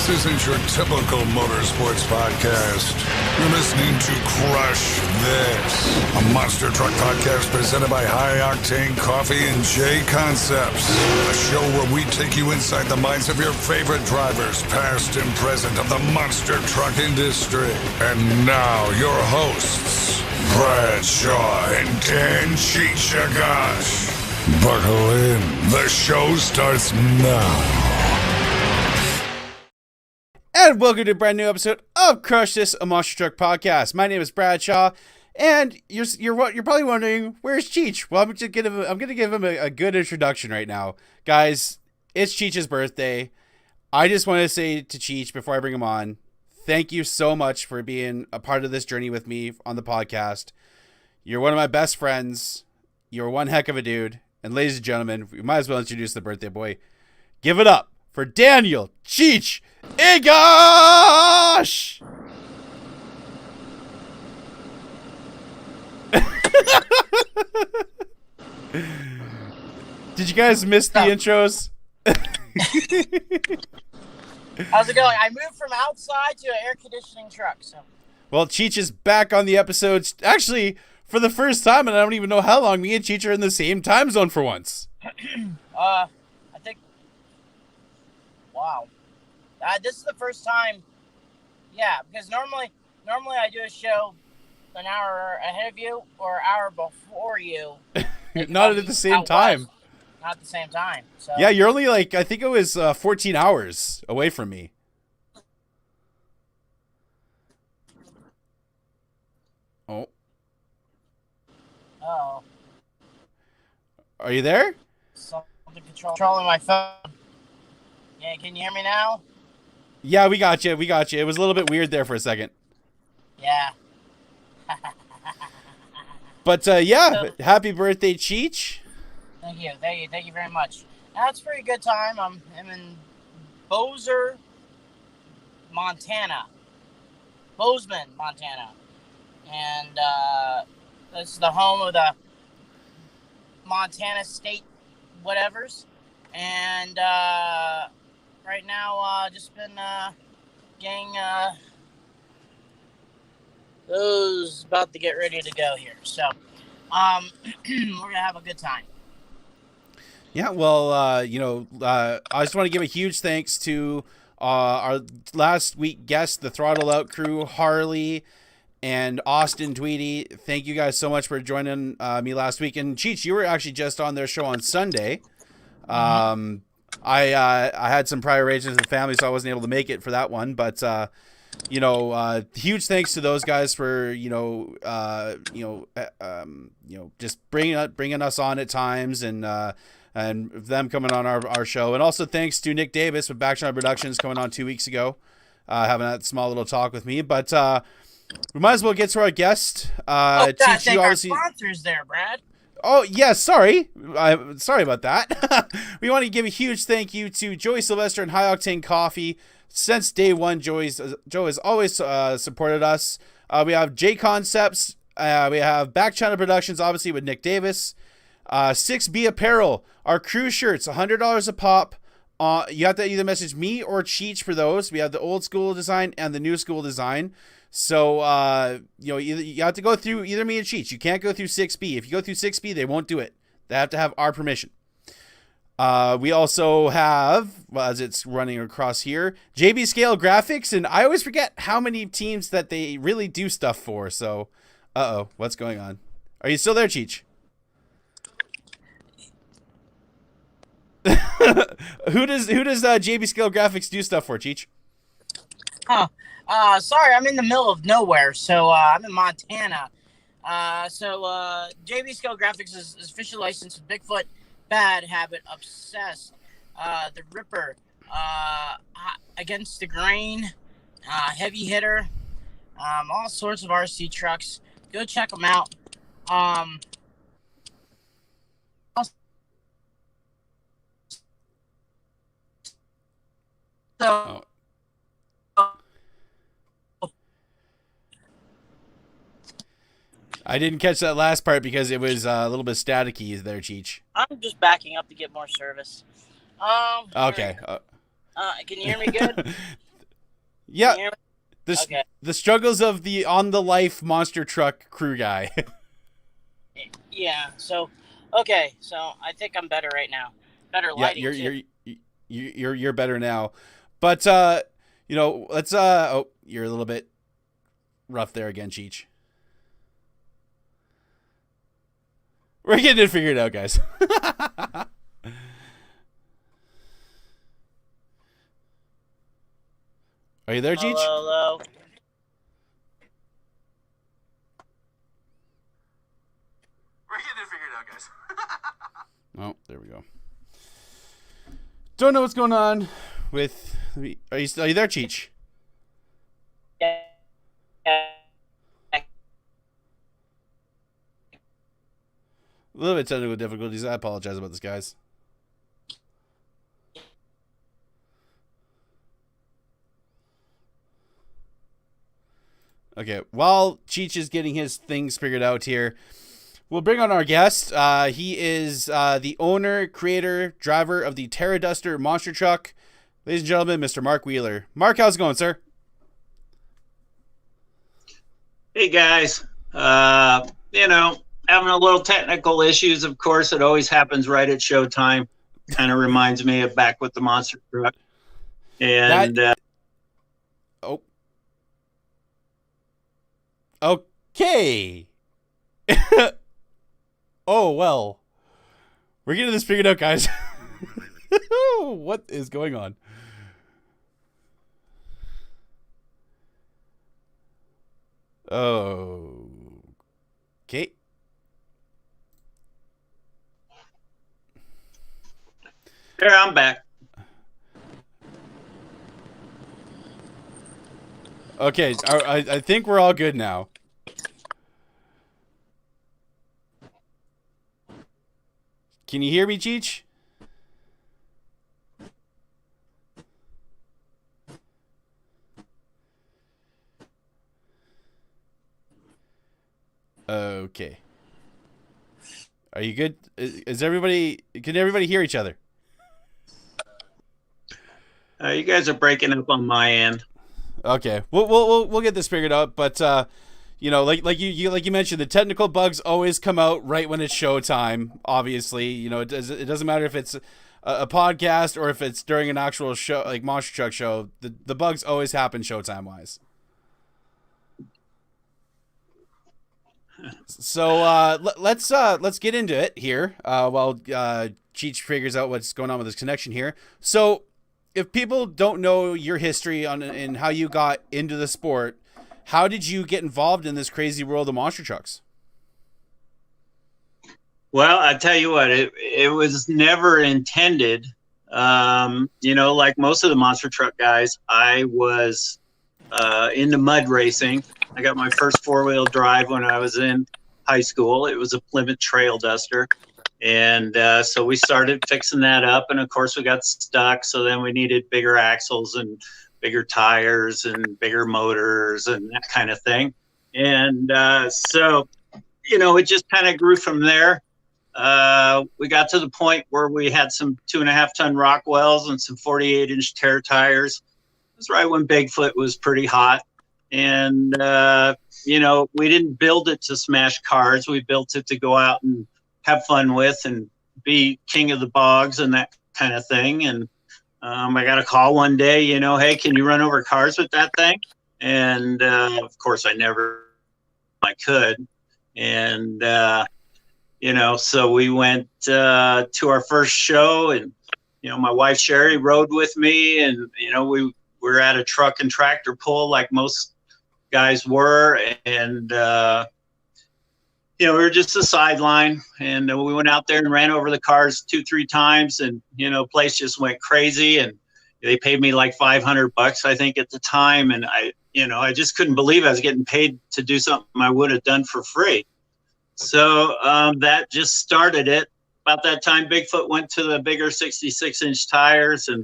This isn't your typical motorsports podcast. You're listening to Crush This, a monster truck podcast presented by High Octane Coffee and J Concepts. A show where we take you inside the minds of your favorite drivers, past and present, of the monster truck industry. And now, your hosts, Brad Shaw and Dan Cheech. Buckle in. The show starts now. And welcome to a brand new episode of Crush This, a Monster Truck podcast. My name is Brad Shaw, and you're probably wondering, where's Cheech? Well, I'm gonna give him a good introduction right now, guys. It's Cheech's birthday. I just want to say to Cheech before I bring him on, thank you so much for being a part of this journey with me on the podcast. You're one of my best friends. You're one heck of a dude. And ladies and gentlemen, we might as well introduce the birthday boy. Give it up for Daniel Cheech Egosh! Did you guys miss the intros? How's it going? I moved from outside to an air conditioning truck. So, well, Cheech is back on the episodes. Actually, for the first time, and I don't even know how long, me and Cheech are in the same time zone for once. I think. Wow. This is the first time. Yeah, because normally I do a show an hour ahead of you or an hour before you. Not at the same time. Not at the same time. So. Yeah, you're only I think it was 14 hours away from me. Oh. Oh. Are you there? Something controlling my phone. Yeah, can you hear me now? Yeah, we got you. It was a little bit weird there for a second. Yeah. But happy birthday, Cheech. Thank you very much. That's a pretty good time. I'm in Bozeman, Montana. And this is the home of the Montana State whatevers. And right now, just been getting those about to get ready to go here. So we're going to have a good time. Yeah, well, I just want to give a huge thanks to our last week guest, the Throttle Out crew, Harley and Austin Tweedy. Thank you guys so much for joining me last week. And Cheech, you were actually just on their show on Sunday. I had some prior arrangements with family, so I wasn't able to make it for that one. But huge thanks to those guys for just bringing us on at times and them coming on our show. And also thanks to Nick Davis with Backshot Productions coming on 2 weeks ago, having that small little talk with me. But we might as well get to our guest. Thank our sponsors there, Brad. Oh, yeah, sorry. Sorry about that. We want to give a huge thank you to Joey Sylvester and High Octane Coffee. Since day one, Joe has always supported us. We have J Concepts. We have Back Channel Productions, obviously, with Nick Davis. 6B Apparel. Our crew shirts, $100 a pop. You have to either message me or Cheech for those. We have the old school design and the new school design. So, you have to go through either me and Cheech. You can't go through 6B. If you go through 6B, they won't do it. They have to have our permission. We also have, as it's running across here, JB Scale Graphics. And I always forget how many teams that they really do stuff for. So, what's going on? Are you still there, Cheech? Who does JB Scale Graphics do stuff for, Cheech? Sorry, I'm in the middle of nowhere, so I'm in Montana. JB Scale Graphics is officially licensed with Bigfoot, Bad Habit, Obsessed, The Ripper, Against the Grain, Heavy Hitter, all sorts of RC trucks. Go check them out. I didn't catch that last part because it was a little bit staticky there, Cheech. I'm just backing up to get more service. Okay. Can you hear me good? Yeah. Can you hear me? Okay. The struggles of the on the life monster truck crew guy. Yeah. So, okay. So I think I'm better right now. Better Yeah, lighting too. you're better now. But let's oh, you're a little bit rough there again, Cheech. We're getting it figured out, guys. Are you there, Cheech? Hello. We're getting it figured out, guys. Oh, there we go. Don't know what's going on with. Are you there, Cheech? Yeah. A little bit technical difficulties. I apologize about this, guys. Okay, while Cheech is getting his things figured out here, we'll bring on our guest. He is the owner, creator, driver of the Terraduster Monster Truck. Ladies and gentlemen, Mr. Mark Wheeler. Mark, how's it going, sir? Hey, guys. Having a little technical issues, of course. It always happens right at showtime. Kind of reminds me of back with the Monster Truck. And okay. Oh, well. We're getting this figured out, guys. What is going on? Oh. Okay. there, I'm back. Okay, I think we're all good now. Can you hear me, Cheech? Okay. Are you good? Is everybody? Can everybody hear each other? You guys are breaking up on my end. Okay, we'll get this figured out. But like you mentioned, the technical bugs always come out right when it's showtime. Obviously, it doesn't matter if it's a podcast or if it's during an actual show like Monster Truck show. The bugs always happen showtime wise. So let's get into it here while Cheech figures out what's going on with his connection here. So if people don't know your history and how you got into the sport, how did you get involved in this crazy world of monster trucks? Well, I tell you what, it was never intended. Like most of the Monster Truck guys, I was into mud racing. I got my first four-wheel drive when I was in high school. It was a Plymouth Trailduster. And so we started fixing that up. And, of course, we got stuck. So then we needed bigger axles and bigger tires and bigger motors and that kind of thing. And so, it just kind of grew from there. We got to the point where we had some 2.5-ton Rockwells and some 48-inch Terra tires. It was right when Bigfoot was pretty hot. And, we didn't build it to smash cars. We built it to go out and have fun with and be king of the bogs and that kind of thing. And I got a call one day, hey, can you run over cars with that thing? And, of course, I could. And, so we went to our first show and, my wife Sherry rode with me and, we were at a truck and tractor pull like most guys were. And, we were just a sideline and we went out there and ran over the cars 2-3 times and, place just went crazy and they paid me like $500, I think at the time. And I just couldn't believe I was getting paid to do something I would have done for free. So that just started it. About that time, Bigfoot went to the bigger 66-inch tires and,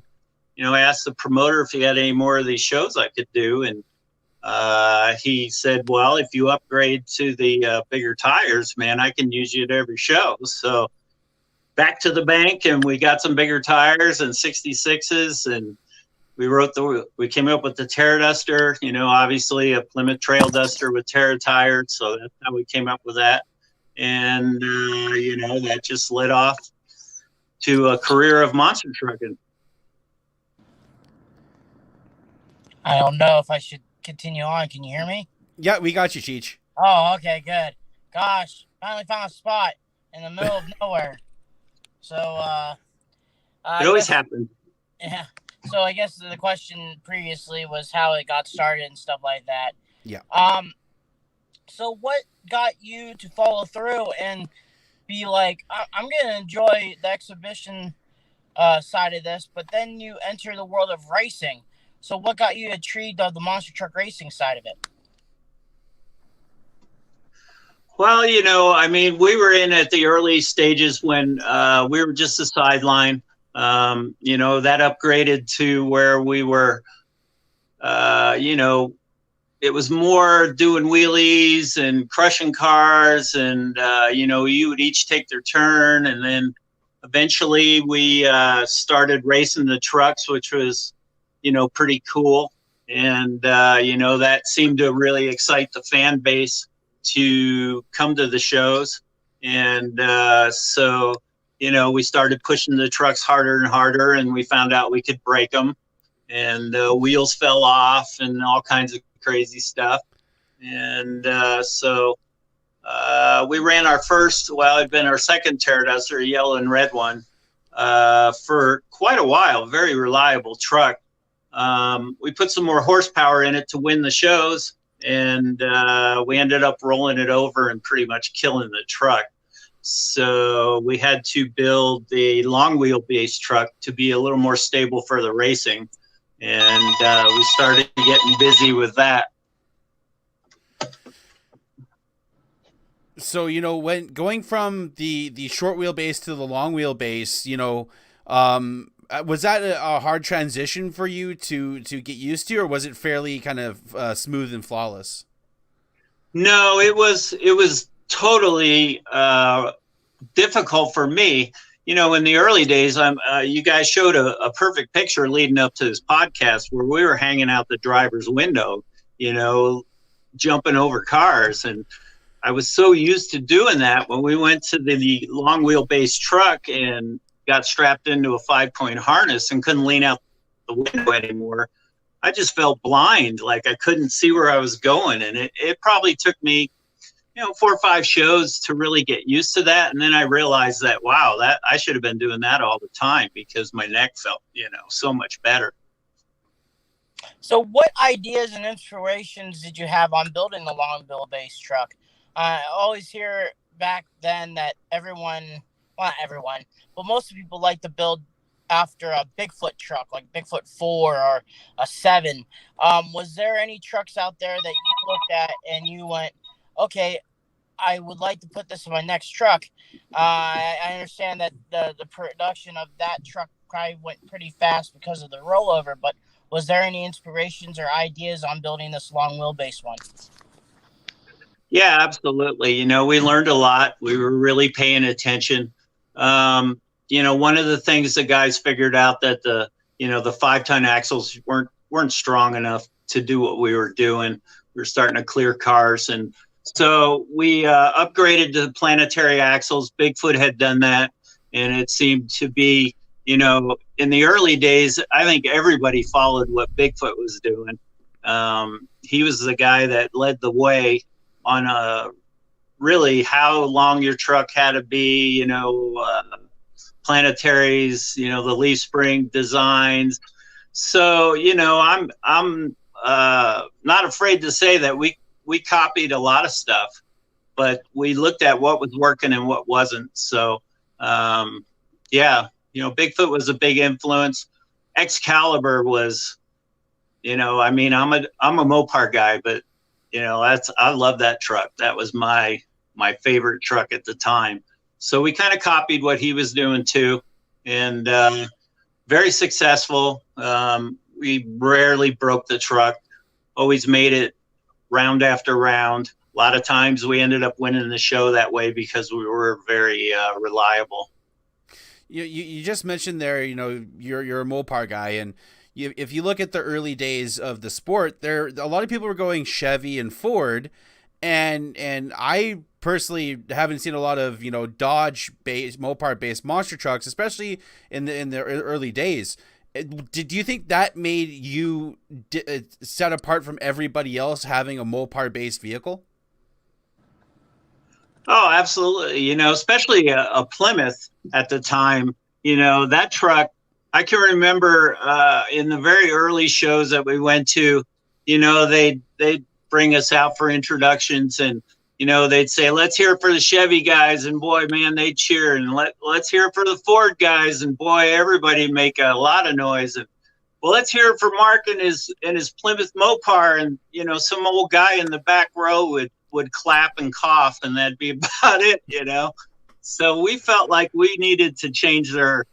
I asked the promoter if he had any more of these shows I could do. And he said, well, if you upgrade to the bigger tires, man, I can use you at every show. So back to the bank and we got some bigger tires and 66s and we came up with the Terraduster, obviously a Plymouth Trail Duster with Terra tires. So that's how we came up with that. And, that just led off to a career of monster trucking. I don't know if I should continue on. Can you hear me? Yeah, we got you, Cheech. Oh, okay, good. Gosh, finally found a spot in the middle of nowhere. So, it always happens. Yeah. So I guess the question previously was how it got started and stuff like that. Yeah. So what got you to follow through and be like, I'm going to enjoy the exhibition side of this, but then you enter the world of racing. So what got you intrigued of the monster truck racing side of it? Well, we were in at the early stages when we were just a sideline. That upgraded to where we were, it was more doing wheelies and crushing cars, and, you would each take their turn. And then eventually we started racing the trucks, which was, pretty cool. And, that seemed to really excite the fan base to come to the shows. And so, we started pushing the trucks harder and harder, and we found out we could break them, and wheels fell off and all kinds of crazy stuff. And so we ran our first, it'd been our second Terraduster, a yellow and red one, for quite a while. Very reliable truck. We put some more horsepower in it to win the shows, and we ended up rolling it over and pretty much killing the truck. So we had to build the long wheelbase truck to be a little more stable for the racing. And we started getting busy with that. So, when going from the short wheelbase to the long wheelbase, was that a hard transition for you to get used to, or was it fairly kind of smooth and flawless? No, it was totally difficult for me. In the early days, you guys showed a perfect picture leading up to this podcast where we were hanging out the driver's window, jumping over cars. And I was so used to doing that when we went to the long wheelbase truck and got strapped into a 5-point harness and couldn't lean out the window anymore. I just felt blind, like I couldn't see where I was going. And it probably took me, 4 or 5 shows to really get used to that. And then I realized that, wow, that I should have been doing that all the time because my neck felt, so much better. So what ideas and inspirations did you have on building the long wheelbase truck? I always hear back then that not everyone, but most people like to build after a Bigfoot truck, like Bigfoot 4 or a 7. Was there any trucks out there that you looked at and you went, okay, I would like to put this in my next truck? I understand that the production of that truck probably went pretty fast because of the rollover, but was there any inspirations or ideas on building this long wheelbase one? Yeah, absolutely. We learned a lot. We were really paying attention. One of the things the guys figured out that the 5-ton axles weren't strong enough to do what we were doing. We were starting to clear cars. And so we upgraded to planetary axles. Bigfoot had done that. And it seemed to be, in the early days, I think everybody followed what Bigfoot was doing. He was the guy that led the way on really how long your truck had to be, planetaries, the leaf spring designs. So, I'm not afraid to say that we copied a lot of stuff, but we looked at what was working and what wasn't. So, Bigfoot was a big influence. Excalibur was, I'm a Mopar guy, but I love that truck. That was my favorite truck at the time. So we kind of copied what he was doing too, and very successful. We rarely broke the truck, always made it round after round. A lot of times we ended up winning the show that way because we were very reliable. You just mentioned there, you're a Mopar guy, and if you look at the early days of the sport, there a lot of people were going Chevy and Ford, and I personally haven't seen a lot of Dodge based Mopar based monster trucks, especially in the early days. Did you think that made you set apart from everybody else having a Mopar based vehicle? Oh, absolutely. Especially a Plymouth at the time. That truck. I can remember in the very early shows that we went to. They'd bring us out for introductions, and they'd say, "Let's hear it for the Chevy guys," and boy, man, they'd cheer. And let's hear it for the Ford guys, and boy, everybody make a lot of noise. And well, let's hear it for Mark and his Plymouth Mopar, and some old guy in the back row would clap and cough, and that'd be about it. So we felt like we needed to change their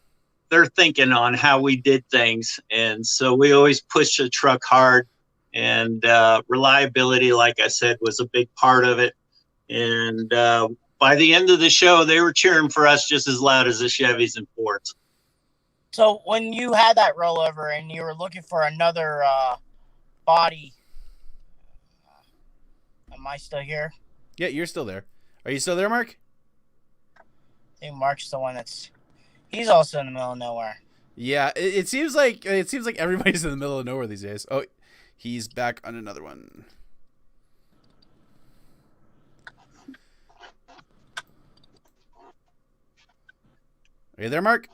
thinking on how we did things, and so we always pushed the truck hard, and reliability, like I said, was a big part of it. And by the end of the show, they were cheering for us just as loud as the Chevys and Fords. So when you had that rollover and you were looking for another body, am I still here? Yeah, you're still there. Are you still there, Mark? I think Mark's the one he's also in the middle of nowhere. Yeah, it seems like everybody's in the middle of nowhere these days. Oh, he's back on another one. Are you there, Mark?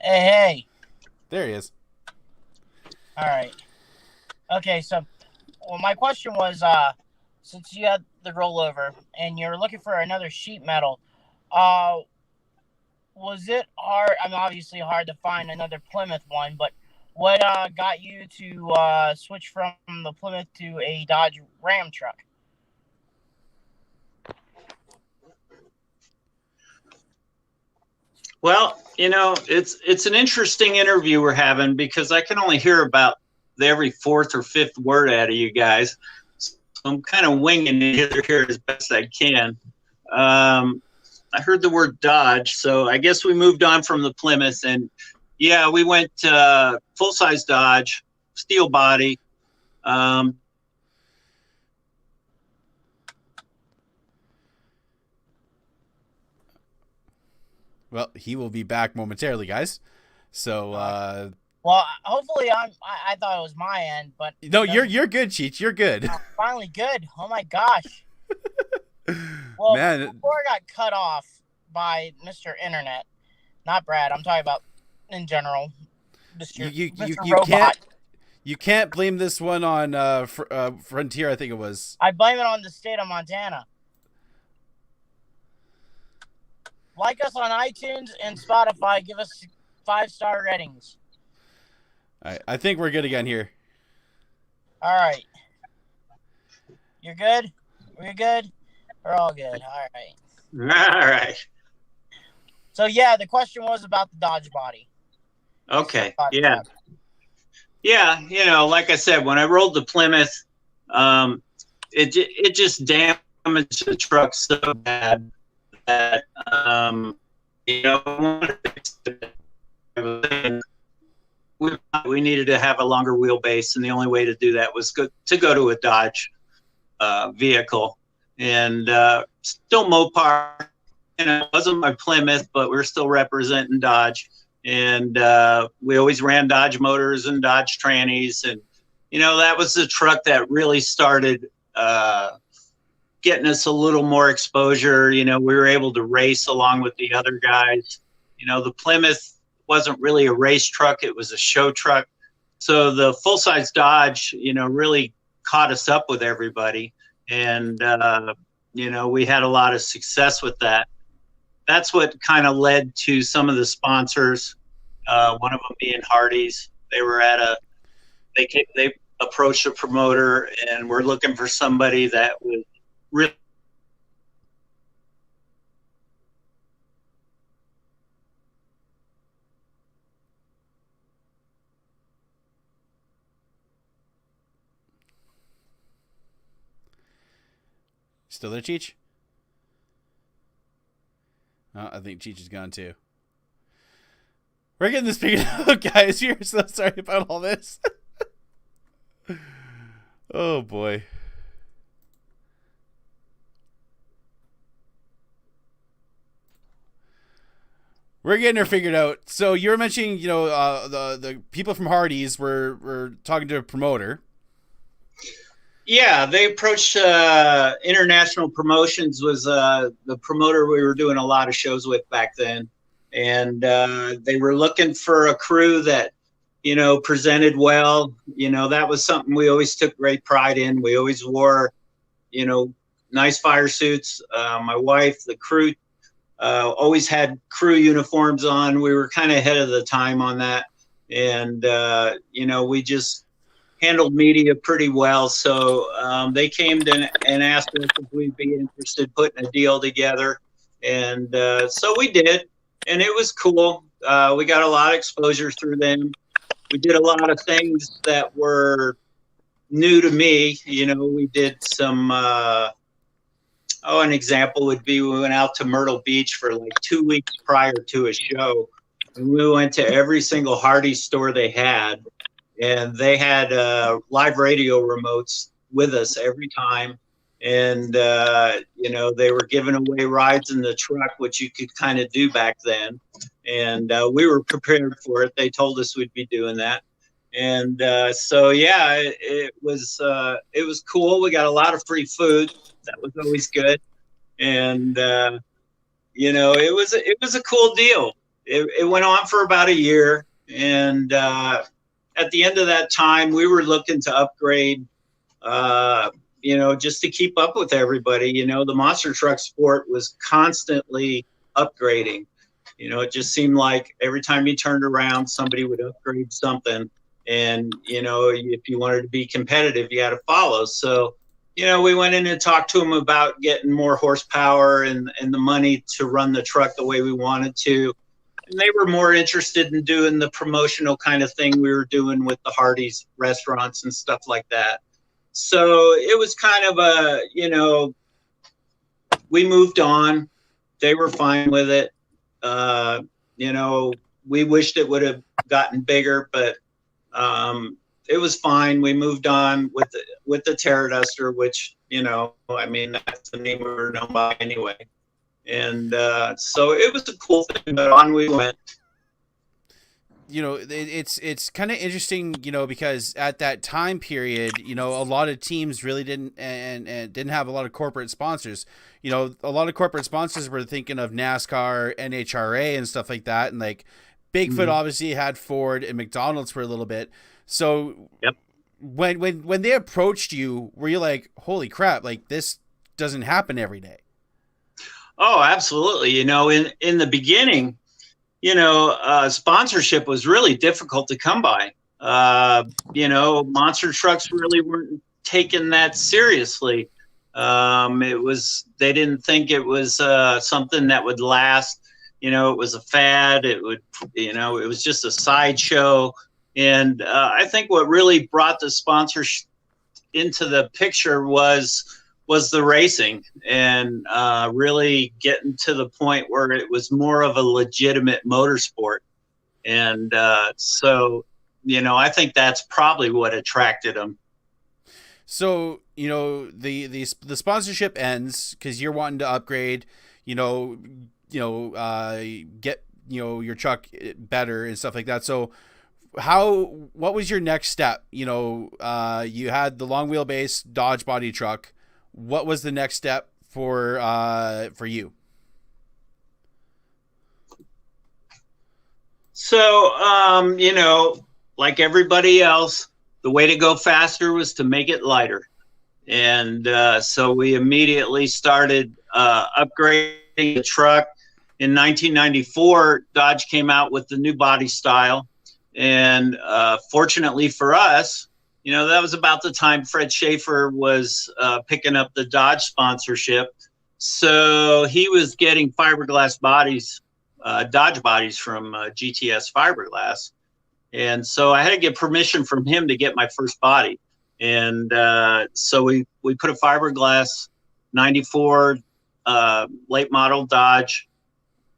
Hey. There he is. All right. Okay, so my question was, since you had the rollover and you're looking for another sheet metal, was it hard? I mean, obviously hard to find another Plymouth one, but what got you to switch from the Plymouth to a Dodge Ram truck? Well, it's an interesting interview we're having because I can only hear about every fourth or fifth word out of you guys. So I'm kind of winging it here as best I can. I heard the word Dodge, so I guess we moved on from the Plymouth, and yeah, we went full-size Dodge, steel body. Well, he will be back momentarily, guys. So, well, hopefully I thought it was my end, but no, you're good, Cheech. You're good. Finally good. Oh my gosh. Well, man, before I got cut off by Mr. Internet, not Brad, I'm talking about in general. Mr. You can't blame this one on Frontier, I think it was. I blame it on the state of Montana. Like us on iTunes and Spotify. Give us 5-star ratings. All right, I think we're good again here. All right. You're good? We're good? We're all good. All right. All right. So, yeah, the question was about the Dodge body. Okay. Yeah. Yeah, like I said, when I rolled the Plymouth, it just damaged the truck so bad that we needed to have a longer wheelbase, and the only way to do that was to go to a Dodge vehicle. And still Mopar, it wasn't my Plymouth, but we're still representing Dodge. And we always ran Dodge motors and Dodge trannies, and that was the truck that really started getting us a little more exposure. We were able to race along with the other guys. The Plymouth wasn't really a race truck. It was a show truck. So the full-size Dodge, really caught us up with everybody. And, we had a lot of success with that. That's what kind of led to some of the sponsors. One of them being Hardee's. They were they approached a promoter and were looking for somebody that was really Still there, Cheech? Oh, I think Cheech is gone too. We're getting this figured out, guys. We're so sorry about all this. Oh, boy. We're getting her figured out. So you were mentioning, the people from Hardee's were talking to a promoter. Yeah, they approached International Promotions was the promoter we were doing a lot of shows with back then. And they were looking for a crew that, presented well. That was something we always took great pride in. We always wore, nice fire suits. My wife, the crew, always had crew uniforms on. We were kind of ahead of the time on that. And, we just handled media pretty well. So they came and asked us if we'd be interested in putting a deal together. And so we did. And it was cool. We got a lot of exposure through them. We did a lot of things that were new to me. We did some, an example would be we went out to Myrtle Beach for like 2 weeks prior to a show. And we went to every single Hardee's store they had. And they had live radio remotes with us every time. And, they were giving away rides in the truck, which you could kind of do back then. And we were prepared for it. They told us we'd be doing that. And it was cool. We got a lot of free food. That was always good. And, it was a cool deal. It went on for about a year. And at the end of that time, we were looking to upgrade, just to keep up with everybody. The monster truck sport was constantly upgrading. It just seemed like every time you turned around, somebody would upgrade something. And, if you wanted to be competitive, you had to follow. So, we went in and talked to them about getting more horsepower and the money to run the truck the way we wanted to. And they were more interested in doing the promotional kind of thing we were doing with the Hardee's restaurants and stuff like that. So it was kind of we moved on. They were fine with it. We wished it would have gotten bigger, but it was fine. We moved on with the Terraduster, which, that's the name we were known by anyway. And so it was a cool thing, but on we went. It's kind of interesting, because at that time period, a lot of teams really didn't didn't have a lot of corporate sponsors. A lot of corporate sponsors were thinking of NASCAR, NHRA, and stuff like that, and like Bigfoot obviously had Ford and McDonald's for a little bit. So yep. When they approached you, were you like, holy crap, like this doesn't happen every day? Oh, absolutely. In the beginning, sponsorship was really difficult to come by. Monster trucks really weren't taking that seriously. They didn't think it was something that would last. It was a fad. It was just a sideshow. And I think what really brought the sponsors into the picture was the racing and really getting to the point where it was more of a legitimate motorsport. And so, I think that's probably what attracted them. So, the sponsorship ends because you're wanting to upgrade, get, your truck better and stuff like that. So what was your next step? You had the long wheelbase Dodge body truck. What was the next step for you? So, like everybody else, the way to go faster was to make it lighter. And so we immediately started upgrading the truck. In 1994, Dodge came out with the new body style. And fortunately for us, that was about the time Fred Schaefer was picking up the Dodge sponsorship. So he was getting fiberglass bodies, Dodge bodies from GTS Fiberglass. And so I had to get permission from him to get my first body. And so we put a fiberglass 94 late model Dodge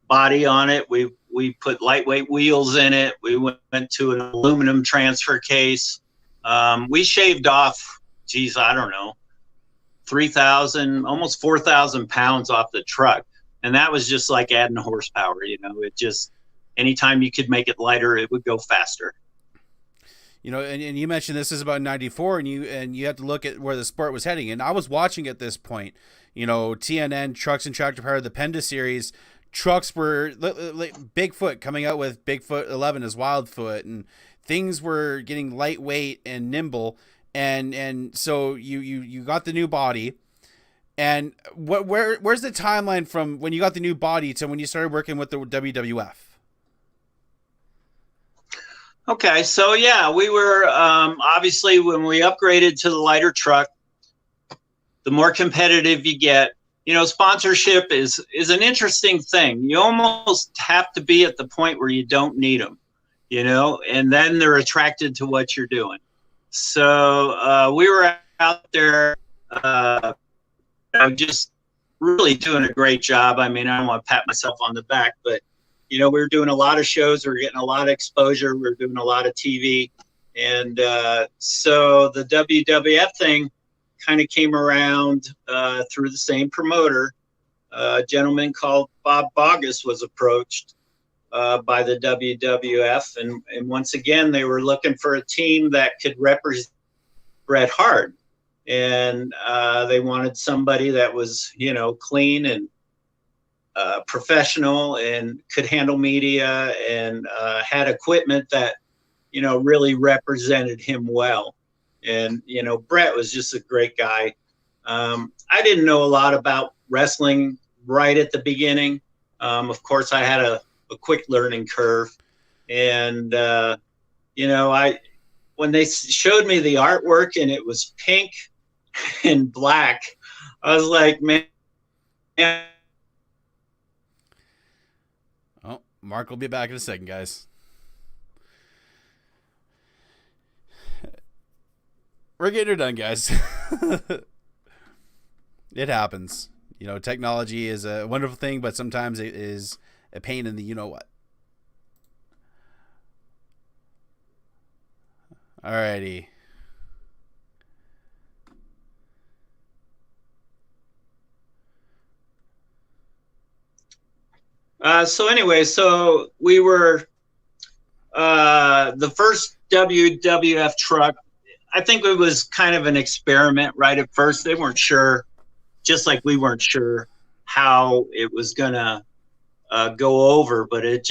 body on it. We We put lightweight wheels in it. We went to an aluminum transfer case. We shaved off, geez, I don't know, 3,000, almost 4,000 pounds off the truck. And that was just like adding horsepower. It just, anytime you could make it lighter, it would go faster. And you mentioned this is about 94, and you have to look at where the sport was heading. And I was watching at this point, TNN, Trucks and Tractor Power, the Penda series, trucks were Bigfoot coming out with Bigfoot 11 as Wildfoot, and things were getting lightweight and nimble. And so you got the new body. And where's the timeline from when you got the new body to when you started working with the WWF? Okay, so yeah, we were obviously when we upgraded to the lighter truck, the more competitive you get. Sponsorship is an interesting thing. You almost have to be at the point where you don't need them, and then they're attracted to what you're doing. So we were out there just really doing a great job. I mean, I don't want to pat myself on the back, but we were doing a lot of shows. We were getting a lot of exposure. We were doing a lot of TV. And so the WWF thing kind of came around through the same promoter. A gentleman called Bob Bogus was approached by the WWF. And once again, they were looking for a team that could represent Bret Hart. And they wanted somebody that was, clean and professional and could handle media and had equipment that, really represented him well. And, Bret was just a great guy. I didn't know a lot about wrestling right at the beginning. Of course, I had a quick learning curve. And, when they showed me the artwork and it was pink and black, I was like, man. Oh, Mark will be back in a second, guys. We're getting her done, guys. It happens. Technology is a wonderful thing, but sometimes it is a pain in the you-know-what. Alrighty. So we were the first WWF truck. I think it was kind of an experiment right at first. They weren't sure, just like we weren't sure how it was going to go over, but it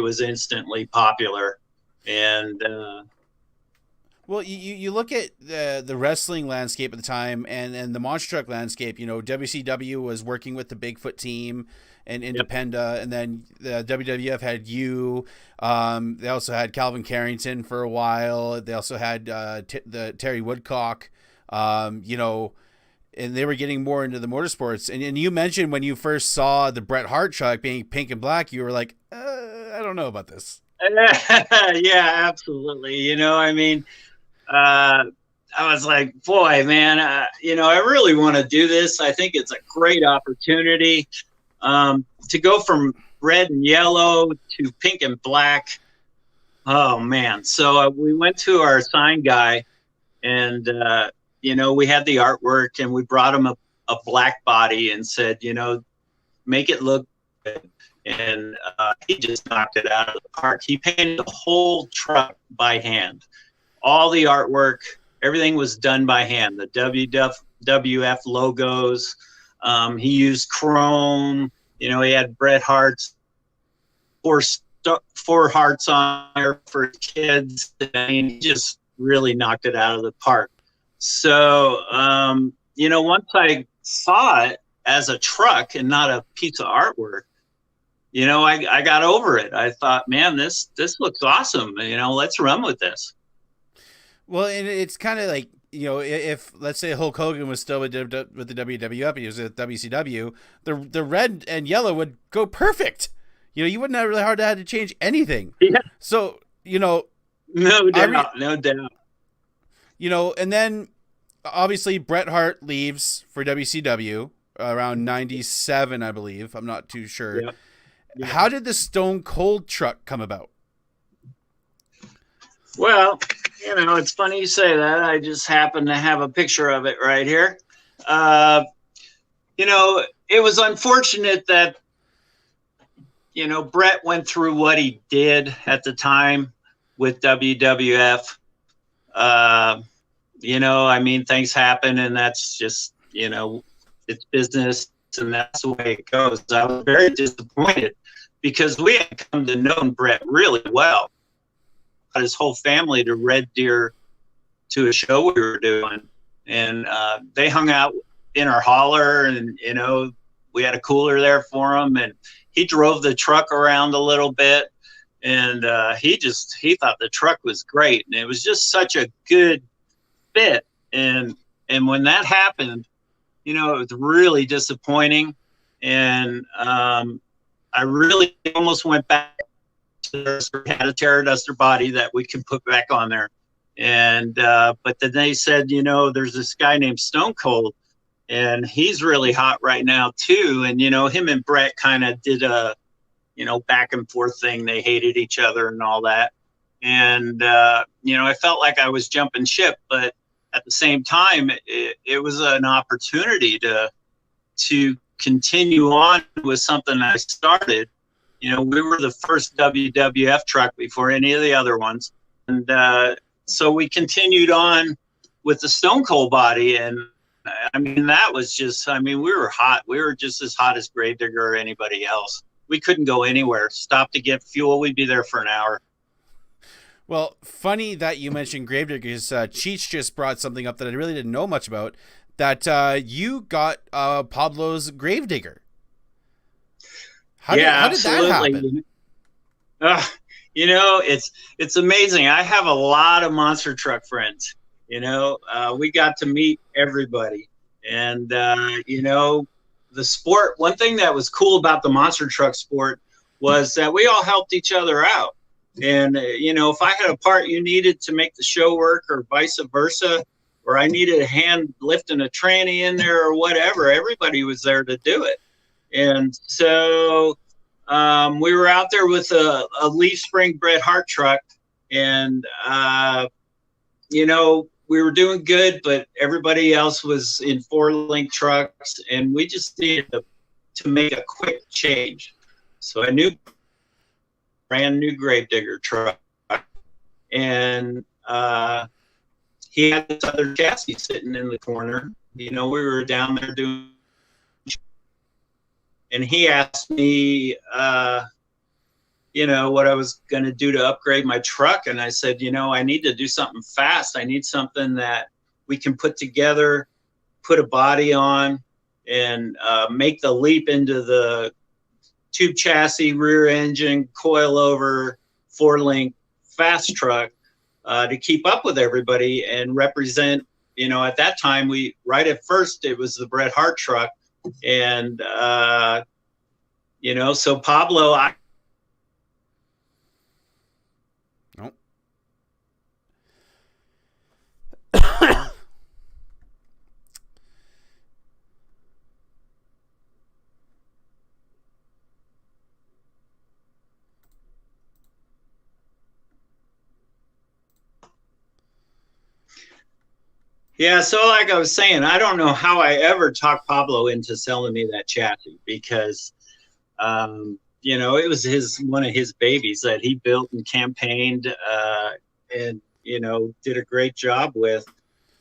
was instantly popular. And well, you look at the wrestling landscape at the time and the monster truck landscape. WCW was working with the Bigfoot team and Independa, and then the WWF had you. They also had Calvin Carrington for a while. They also had the Terry Woodcock. And they were getting more into the motorsports. And you mentioned when you first saw the Bret Hart truck being pink and black, you were like, I don't know about this. Yeah, absolutely. I was like, boy, man, I really want to do this. I think it's a great opportunity to go from red and yellow to pink and black. Oh, man. So we went to our sign guy and, we had the artwork and we brought him a black body and said, make it look good. And he just knocked it out of the park. He painted the whole truck by hand. All the artwork, everything was done by hand. The WWF logos. He used chrome. He had Bret Hart's four hearts on there for kids. I mean, he just really knocked it out of the park. So, once I saw it as a truck and not a piece of artwork, I got over it. I thought, man, this looks awesome. Let's run with this. Well, and it's kind of like, if let's say Hulk Hogan was still with the WWF and he was at WCW, the red and yellow would go perfect. You wouldn't have really hard to have to change anything. Yeah. So, no doubt. And then obviously Bret Hart leaves for WCW around 97, I believe. I'm not too sure. Yep. How did the Stone Cold truck come about? Well, it's funny you say that. I just happen to have a picture of it right here. It was unfortunate that, Brett went through what he did at the time with WWF. Things happen, and that's just, it's business, and that's the way it goes. I was very disappointed because we had come to know Brett really well. His whole family to Red Deer to a show we were doing, and they hung out in our hauler, and we had a cooler there for him, and he drove the truck around a little bit, and he thought the truck was great, and it was just such a good fit, and when that happened, it was really disappointing, and I really almost went back to had a Terraduster body that we could put back on there, and but then they said, there's this guy named Stone Cold, and he's really hot right now too, and him and Brett kind of did a back and forth thing. They hated each other and all that, and I felt like I was jumping ship, but at the same time it was an opportunity to continue on with something I started. We were the first WWF truck before any of the other ones. And so we continued on with the Stone Cold body. And that was just, we were hot. We were just as hot as Gravedigger or anybody else. We couldn't go anywhere. Stop to get fuel. We'd be there for an hour. Well, funny that you mentioned Gravedigger, because Cheech just brought something up that I really didn't know much about, that you got Pablo's Gravedigger. How did that happen? It's amazing. I have a lot of monster truck friends. We got to meet everybody, and the sport. One thing that was cool about the monster truck sport was that we all helped each other out. And if I had a part you needed to make the show work, or vice versa, or I needed a hand lifting a tranny in there or whatever, everybody was there to do it. And so we were out there with a Leaf Spring Bret Hart truck, and we were doing good, but everybody else was in 4-link trucks, and we just needed to make a quick change. So I knew brand new Gravedigger truck, and he had this other chassis sitting in the corner. We were down there doing, and he asked me, what I was going to do to upgrade my truck. And I said, I need to do something fast. I need something that we can put together, put a body on, and make the leap into the tube chassis, rear engine, coilover, 4-link fast truck to keep up with everybody and represent, at that time, right at first, it was the Bret Hart truck. And, so Pablo, yeah, so like I was saying, I don't know how I ever talked Pablo into selling me that chassis, because, it was one of his babies that he built and campaigned and, did a great job with.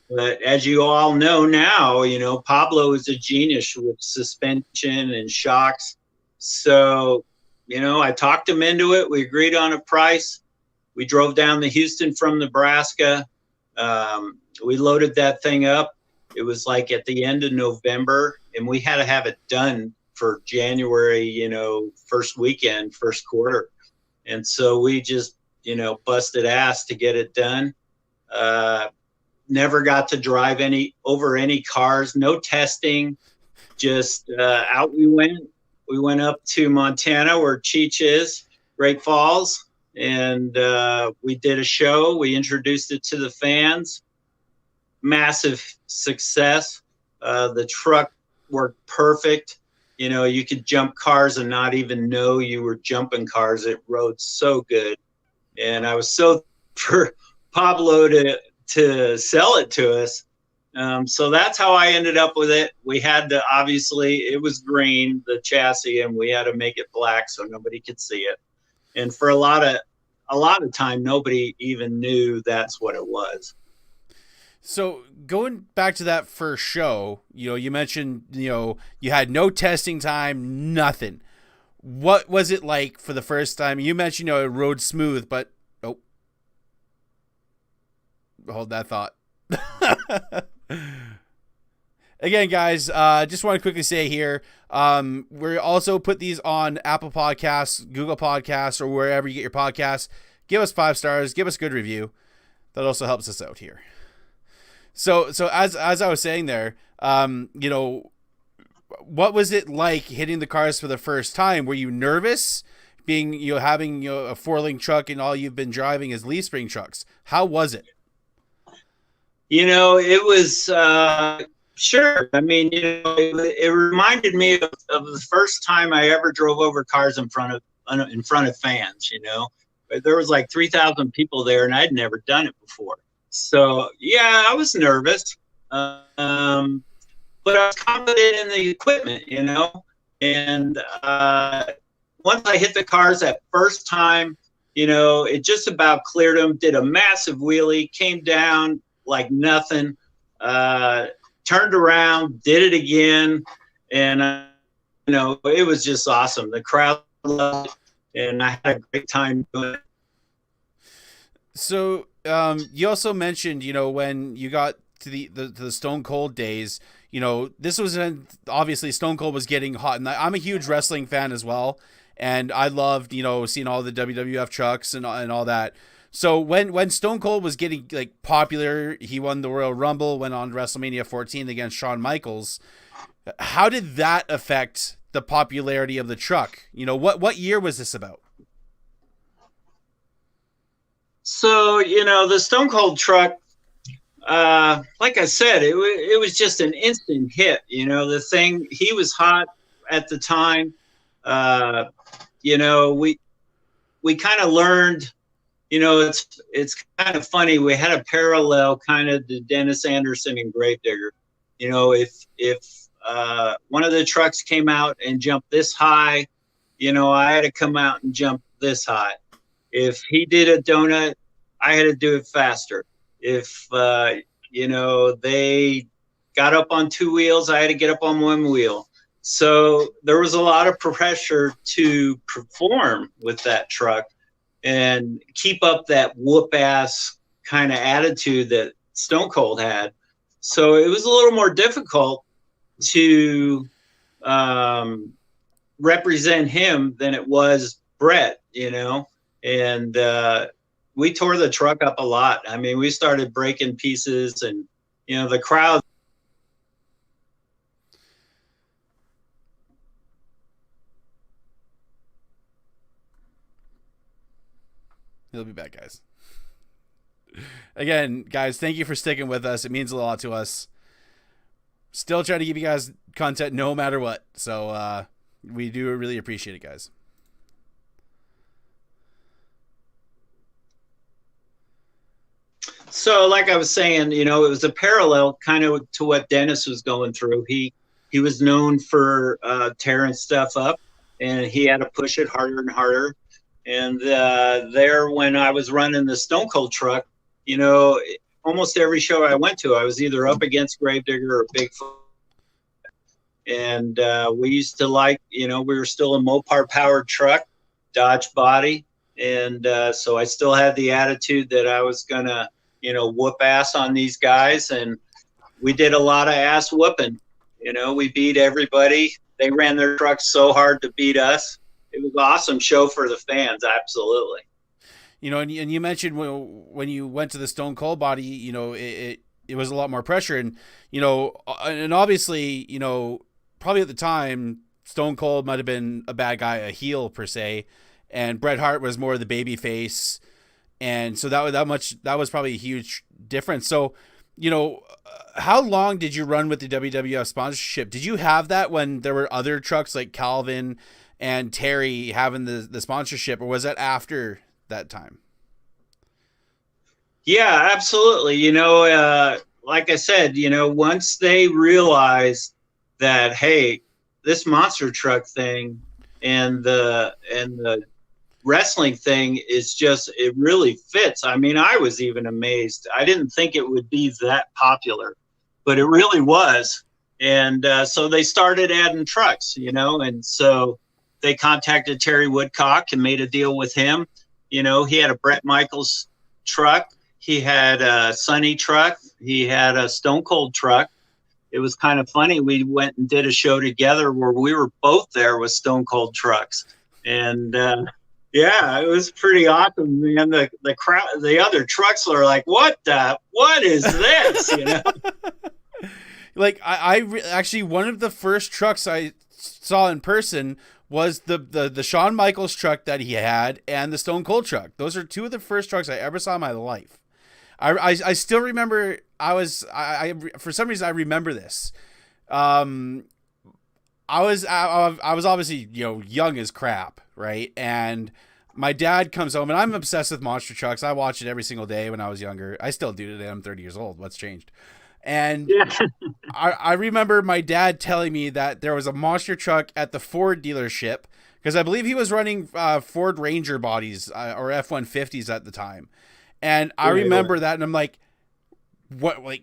But as you all know now, Pablo is a genius with suspension and shocks. So, I talked him into it. We agreed on a price. We drove down to Houston from Nebraska. We loaded that thing up. It was like at the end of November, and we had to have it done for January, first weekend, first quarter. And so we just, busted ass to get it done. Never got to drive over any cars, no testing, just out we went. We went up to Montana where Cheech is, Great Falls, and we did a show. We introduced it to the fans. Massive success. The truck worked perfect. you could jump cars and not even know you were jumping cars. It rode so good. And I was so for Pablo to sell it to us. So that's how I ended up with it. We had to, obviously, it was green, the chassis, and we had to make it black so nobody could see it. And for a lot of time, nobody even knew that's what it was. So going back to that first show, you mentioned, you had no testing time, nothing. What was it like for the first time? You mentioned, it rode smooth, but hold that thought. Again, guys, just want to quickly say here, we also put these on Apple Podcasts, Google Podcasts, or wherever you get your podcasts. Give us 5 stars, give us a good review. That also helps us out here. So as I was saying there, what was it like hitting the cars for the first time? Were you nervous being, having a 4-link truck and all you've been driving is leaf spring trucks? How was it? It was, sure. I mean, it reminded me of the first time I ever drove over cars in front of fans. There was like 3,000 people there, and I'd never done it before. So yeah, I was nervous, but I was confident in the equipment, And once I hit the cars that first time, it just about cleared them. Did a massive wheelie, came down like nothing, turned around, did it again, and it was just awesome. The crowd loved it, and I had a great time doing it. So you also mentioned, when you got to the Stone Cold days, this was obviously Stone Cold was getting hot, and I'm a huge wrestling fan as well, and I loved seeing all the WWF trucks and all that. So when Stone Cold was getting like popular, he won the Royal Rumble, went on WrestleMania 14 against Shawn Michaels. How did that affect the popularity of the truck? What year was this about? So, the Stone Cold truck, like I said, it was just an instant hit. The thing, he was hot at the time. We kind of learned, it's kind of funny. We had a parallel kind of to Dennis Anderson and Gravedigger. If one of the trucks came out and jumped this high, I had to come out and jump this high. If he did a donut, I had to do it faster. If, they got up on 2 wheels, I had to get up on 1 wheel. So there was a lot of pressure to perform with that truck and keep up that whoop-ass kind of attitude that Stone Cold had. So it was a little more difficult to represent him than it was Brett, and we tore the truck up a lot. I mean, we started breaking pieces, and the crowd. He'll be back, guys. Again, guys, thank you for sticking with us. It means a lot to us. Still trying to give you guys content no matter what. So we do really appreciate it, guys. So like I was saying, it was a parallel kind of to what Dennis was going through. He was known for tearing stuff up, and he had to push it harder and harder. And there, when I was running the Stone Cold truck, almost every show I went to, I was either up against Gravedigger or Bigfoot. And we used to we were still a Mopar powered truck, Dodge body. And so I still had the attitude that I was going to, whoop ass on these guys. And we did a lot of ass whooping. We beat everybody. They ran their trucks so hard to beat us. It was an awesome show for the fans. Absolutely. And you mentioned when you went to the Stone Cold body, it was a lot more pressure, and obviously, probably at the time, Stone Cold might have been a bad guy, a heel per se, and Bret Hart was more the baby face, and so that was probably a huge difference. So how long did you run with the WWF sponsorship? Did you have that when there were other trucks like Calvin and Terry having the sponsorship, or was that after that time? Yeah, absolutely. Like I said, once they realized that, hey, this monster truck thing and the wrestling thing is just, it really fits. I mean, I was even amazed. I didn't think it would be that popular, but it really was. And so they started adding trucks, and so they contacted Terry Woodcock and made a deal with him. He had a Bret Michaels truck. He had a Sonny truck. He had a Stone Cold truck. It was kind of funny. We went and did a show together where we were both there with Stone Cold trucks. And yeah, it was pretty awesome, man. The crowd, the other trucks are like, what is this? Like actually, one of the first trucks I saw in person was the Shawn Michaels truck that he had and the Stone Cold truck. Those are two of the first trucks I ever saw in my life. I still remember. I for some reason I remember this. I was obviously young as crap, right? And my dad comes home, and I'm obsessed with monster trucks. I watched it every single day when I was younger. I still do today. I'm 30 years old. What's changed? And yeah. I remember my dad telling me that there was a monster truck at the Ford dealership, because I believe he was running Ford Ranger bodies or F-150s at the time. And I remember that, and I'm like, what, like,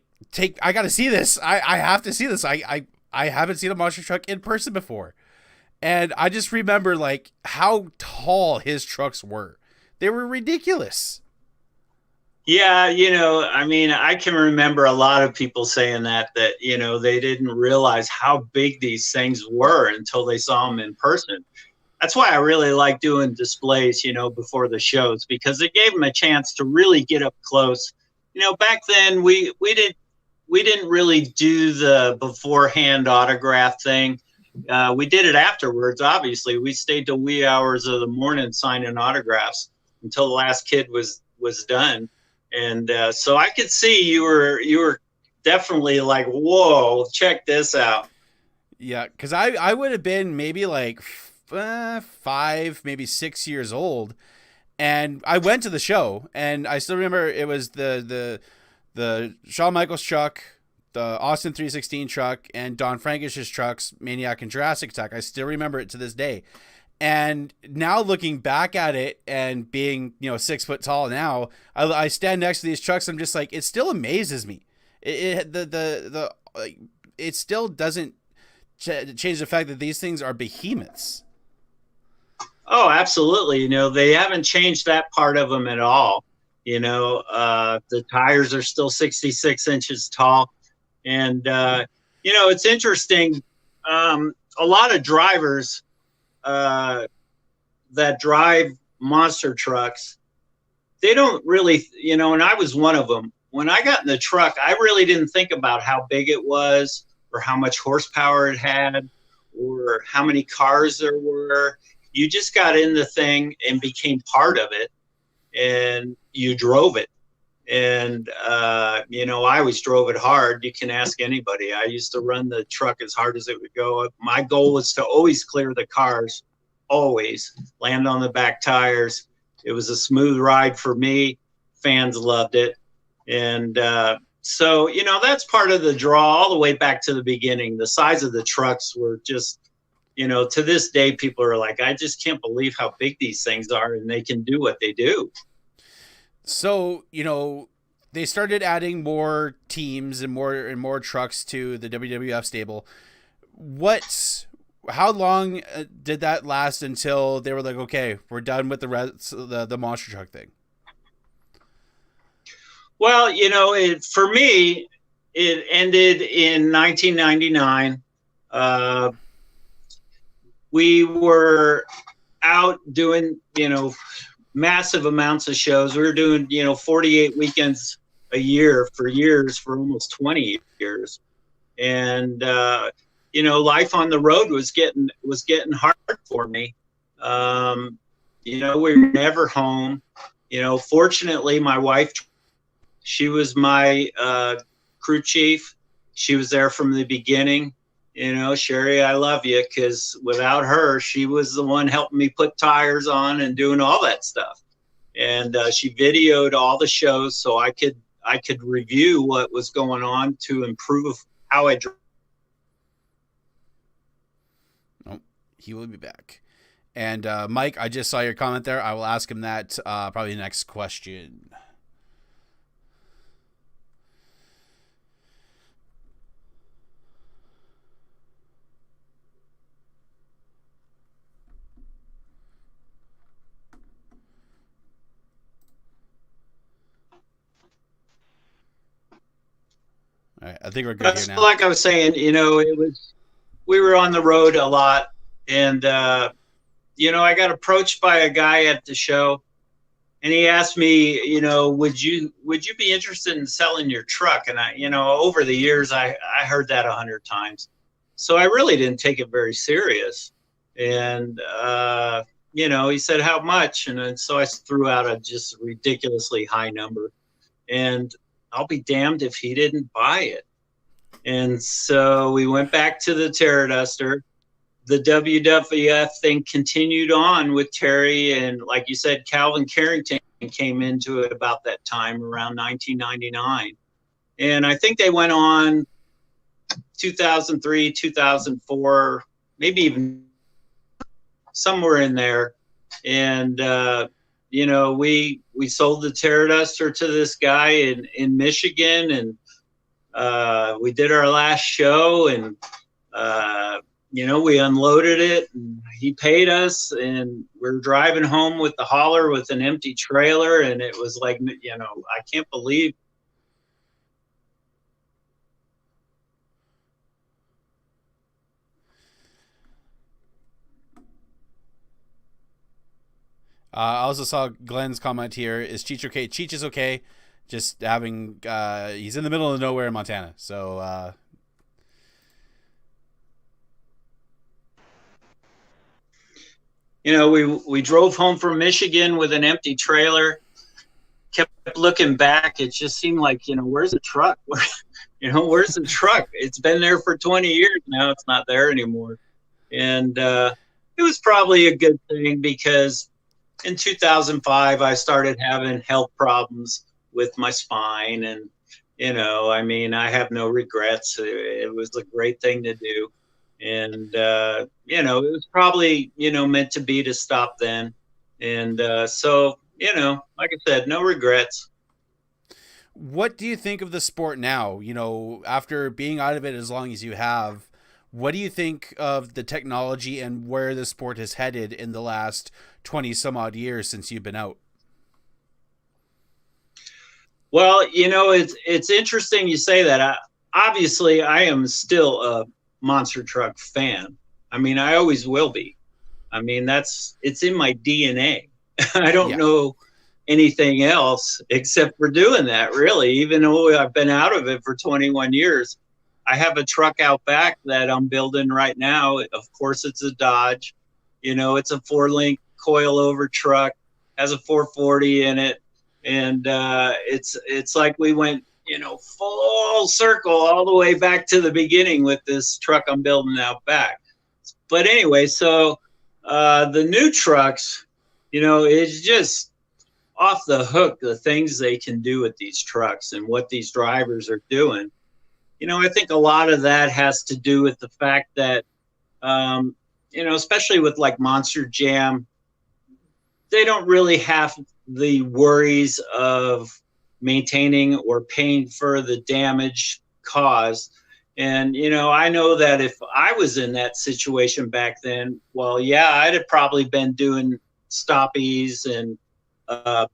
I got to see this. I have to see this. I haven't seen a monster truck in person before. And I just remember, like, how tall his trucks were. They were ridiculous. Yeah, I mean, I can remember a lot of people saying that they didn't realize how big these things were until they saw them in person. That's why I really like doing displays, before the shows, because it gave them a chance to really get up close. Back then we didn't really do the beforehand autograph thing. We did it afterwards. Obviously, we stayed till wee hours of the morning signing autographs until the last kid was done. And so I could see you were definitely like, whoa, check this out. Yeah, because I would have been maybe like 5, maybe 6 years old, and I went to the show, and I still remember it was the Shawn Michaels truck, the Austin 316 truck, and Don Frankish's trucks, Maniac and Jurassic Attack. I still remember it to this day. And now looking back at it and being 6 foot tall now, I stand next to these trucks. I'm just like, it still amazes me. It still doesn't change the fact that these things are behemoths. Oh, absolutely. They haven't changed that part of them at all. The tires are still 66 inches tall. And, it's interesting. A lot of drivers that drive monster trucks, they don't really, and I was one of them. When I got in the truck, I really didn't think about how big it was or how much horsepower it had or how many cars there were. You just got in the thing and became part of it, and you drove it. And, I always drove it hard. You can ask anybody. I used to run the truck as hard as it would go. My goal was to always clear the cars, always land on the back tires. It was a smooth ride for me. Fans loved it. And so, that's part of the draw all the way back to the beginning. The size of the trucks were just, to this day, people are like, I just can't believe how big these things are, and they can do what they do. So, they started adding more teams and more trucks to the WWF stable. How long did that last until they were like, okay, we're done with the monster truck thing? Well, for me, it ended in 1999. We were out doing, massive amounts of shows. We were doing, 48 weekends a year for years, for almost 20 years. And, life on the road was getting hard for me. We were never home. Fortunately, my wife, she was my crew chief. She was there from the beginning. Sherry, I love you, because without her, she was the one helping me put tires on and doing all that stuff. And she videoed all the shows so I could review what was going on to improve how I drove. Oh, he will be back. And Mike, I just saw your comment there. I will ask him that probably the next question. All right, I think we're good That's here now. like I was saying, we were on the road a lot, and I got approached by a guy at the show, and he asked me, would you be interested in selling your truck? And I, over the years, I heard that 100 times, so I really didn't take it very serious. And he said, how much? And then, so I threw out a just ridiculously high number, and I'll be damned if he didn't buy it. And so we went back to the Terraduster. The WWF thing continued on with Terry, and like you said, Calvin Carrington came into it about that time, around 1999. And I think they went on 2003, 2004, maybe even somewhere in there. And we sold the Terraduster to this guy in Michigan, and we did our last show, and we unloaded it, and he paid us, and we're driving home with the hauler with an empty trailer, and it was like, I can't believe. I also saw Glenn's comment here. Is Cheech okay? Cheech is okay. Just having, he's in the middle of nowhere in Montana. So, we drove home from Michigan with an empty trailer, kept looking back. It just seemed like, where's the truck? Where's the truck? It's been there for 20 years now. It's not there anymore. And it was probably a good thing, because in 2005, I started having health problems with my spine. And, I have no regrets. It was a great thing to do. And, it was probably, meant to be to stop then. And so, like I said, no regrets. What do you think of the sport now? After being out of it as long as you have, what do you think of the technology and where the sport has headed in the last 20 some odd years since you've been out? Well, it's interesting you say that. Obviously, I am still a monster truck fan. I always will be. It's in my DNA. I don't know anything else except for doing that, really. Even though I've been out of it for 21 years, I have a truck out back that I'm building right now. Of course, it's a Dodge. It's a 4-link coil-over truck, has a 440 in it, and it's like we went, full circle all the way back to the beginning with this truck I'm building out back. But anyway, so the new trucks, it's just off the hook, the things they can do with these trucks and what these drivers are doing. I think a lot of that has to do with the fact that, especially with like Monster Jam, they don't really have the worries of maintaining or paying for the damage caused. And, I know that if I was in that situation back then, well, yeah, I'd have probably been doing stoppies and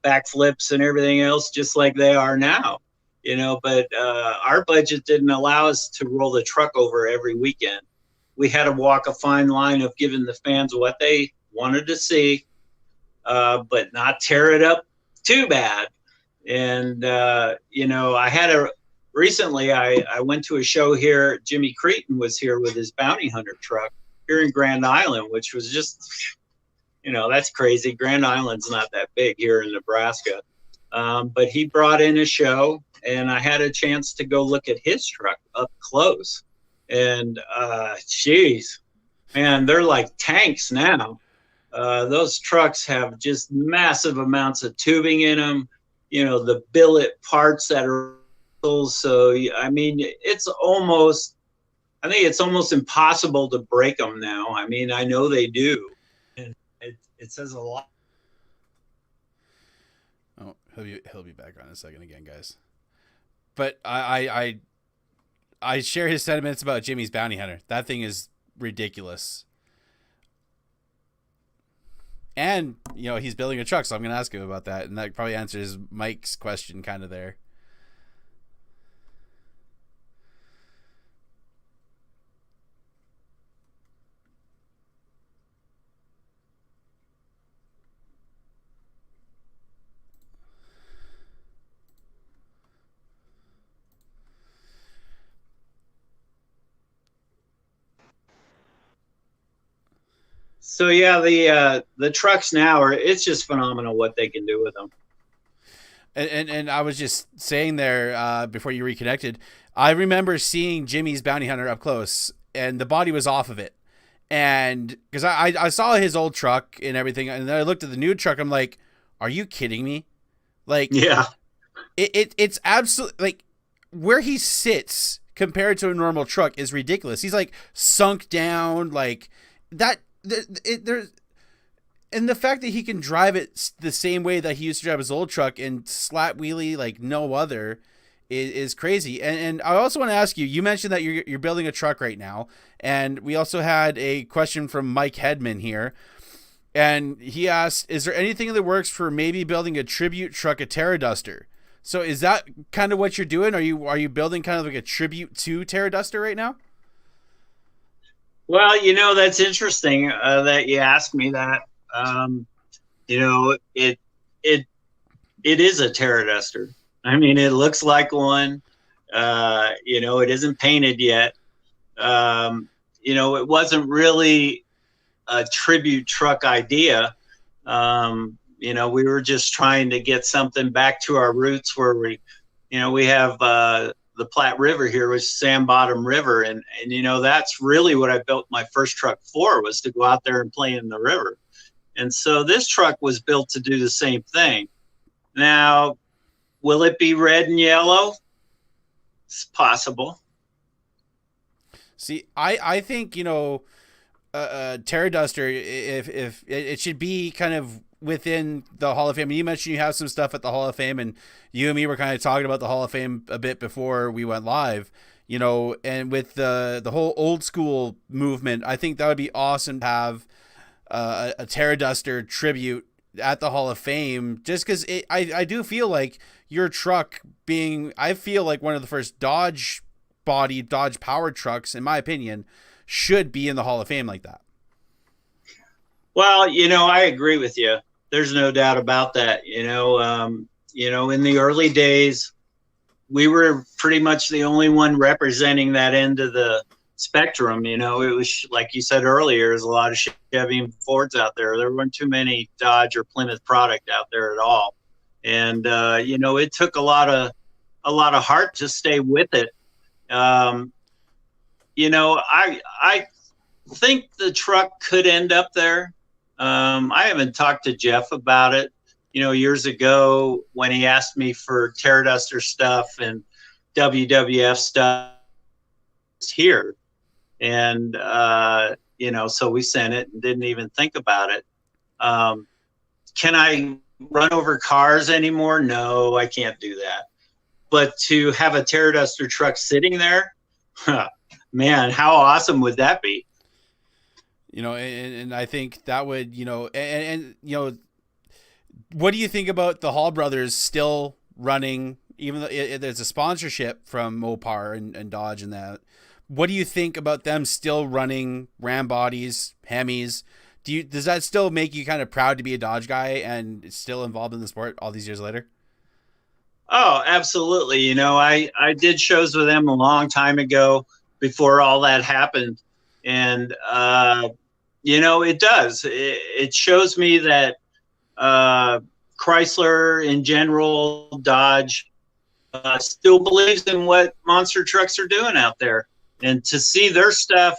backflips and everything else just like they are now. But our budget didn't allow us to roll the truck over every weekend. We had to walk a fine line of giving the fans what they wanted to see, but not tear it up too bad. And, recently I went to a show here. Jimmy Cretin was here with his Bounty Hunter truck here in Grand Island, which was just, that's crazy. Grand Island's not that big here in Nebraska. But he brought in a show, and I had a chance to go look at his truck up close. And geez, man, they're like tanks now. Those trucks have just massive amounts of tubing in them. You know, the billet parts that are so. I mean, I think it's almost impossible to break them now. I mean, I know they do, and it says a lot. Oh, he'll be back on in a second again, guys. But I share his sentiments about Jimmy's Bounty Hunter. That thing is ridiculous. And, you know, he's building a truck, so I'm going to ask him about that. And that probably answers Mike's question kind of there. So yeah, the trucks now it's just phenomenal what they can do with them. And I was just saying there before you reconnected, I remember seeing Jimmy's Bounty Hunter up close, and the body was off of it. And because I saw his old truck and everything, and then I looked at the new truck, I'm like, are you kidding me? Like, yeah, it's absolutely, like, where he sits compared to a normal truck is ridiculous. He's like sunk down, like that. There's and the fact that he can drive it the same way that he used to drive his old truck and slat wheelie like no other is crazy. And I also want to ask you, you mentioned that you're building a truck right now, and we also had a question from Mike Hedman here, and he asked, is there anything in the works for maybe building a tribute truck, a Terraduster? So is that kind of what you're doing? Are you building kind of like a tribute to Terraduster right now? Well, you know, that's interesting that you asked me that. You know, it is a Terraduster. I mean, it looks like one. You know, it isn't painted yet. You know, it wasn't really a tribute truck idea. You know, we were just trying to get something back to our roots where we have the Platte River here, which is Sand Bottom River. And, you know, that's really what I built my first truck for, was to go out there and play in the river. And so this truck was built to do the same thing. Now, will it be red and yellow? It's possible. See, I think, you know, Terraduster, if it should be kind of within the Hall of Fame. And you mentioned you have some stuff at the Hall of Fame, and you and me were kind of talking about the Hall of Fame a bit before we went live, you know, and with the whole old school movement, I think that would be awesome to have a Terraduster tribute at the Hall of Fame, just because I do feel like your truck being, I feel like one of the first Dodge powered trucks, in my opinion, should be in the Hall of Fame like that. Well, you know, I agree with you. There's no doubt about that. You know, in the early days, we were pretty much the only one representing that end of the spectrum. You know, it was, like you said earlier, there's a lot of Chevy and Fords out there. There weren't too many Dodge or Plymouth product out there at all. And, you know, it took a lot of heart to stay with it. You know, I think the truck could end up there. I haven't talked to Jeff about it. You know, years ago when he asked me for Terraduster stuff and WWF stuff here. And, you know, so we sent it and didn't even think about it. Can I run over cars anymore? No, I can't do that. But to have a Terraduster truck sitting there, man, how awesome would that be? You know, and I think that would, you know, and you know, what do you think about the Hall brothers still running, even though there's a sponsorship from Mopar and Dodge and that? What do you think about them still running Ram bodies, Hemis? Does that still make you kind of proud to be a Dodge guy and still involved in the sport all these years later? Oh, absolutely. You know, I did shows with them a long time ago before all that happened. And, you know, it does. It shows me that Chrysler in general, Dodge, still believes in what monster trucks are doing out there, and to see their stuff.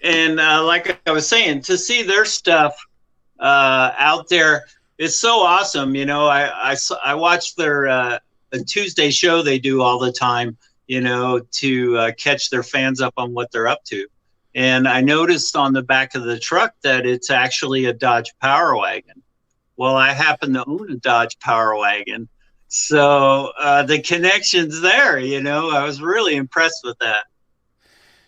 And like I was saying, to see their stuff out there, it's so awesome. I watch their a Tuesday show they do all the time, to catch their fans up on what they're up to. And I noticed on the back of the truck that it's actually a Dodge Power Wagon. Well, I happen to own a Dodge Power Wagon. So the connection's there, I was really impressed with that.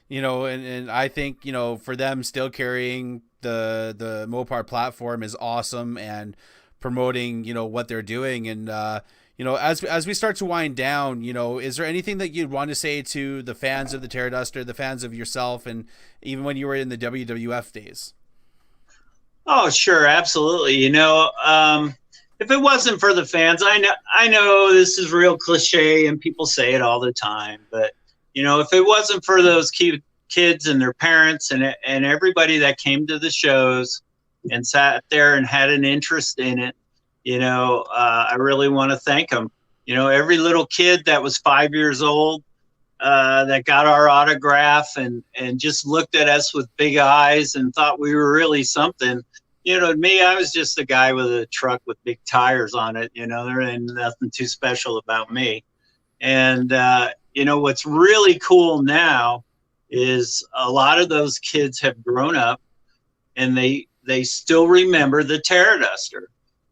And I think, for them still carrying the Mopar platform is awesome, and promoting, what they're doing. And, as we start to wind down, is there anything that you'd want to say to the fans of the Terraduster, the fans of yourself, and even when you were in the WWF days? Oh, sure. Absolutely. If it wasn't for the fans, I know this is real cliche and people say it all the time, but if it wasn't for those kids and their parents and everybody that came to the shows and sat there and had an interest in it, I really want to thank them. Every little kid that was 5 years old that got our autograph and just looked at us with big eyes and thought we were really something. To me, I was just a guy with a truck with big tires on it. There ain't nothing too special about me. And, what's really cool now is a lot of those kids have grown up and they still remember the Terraduster,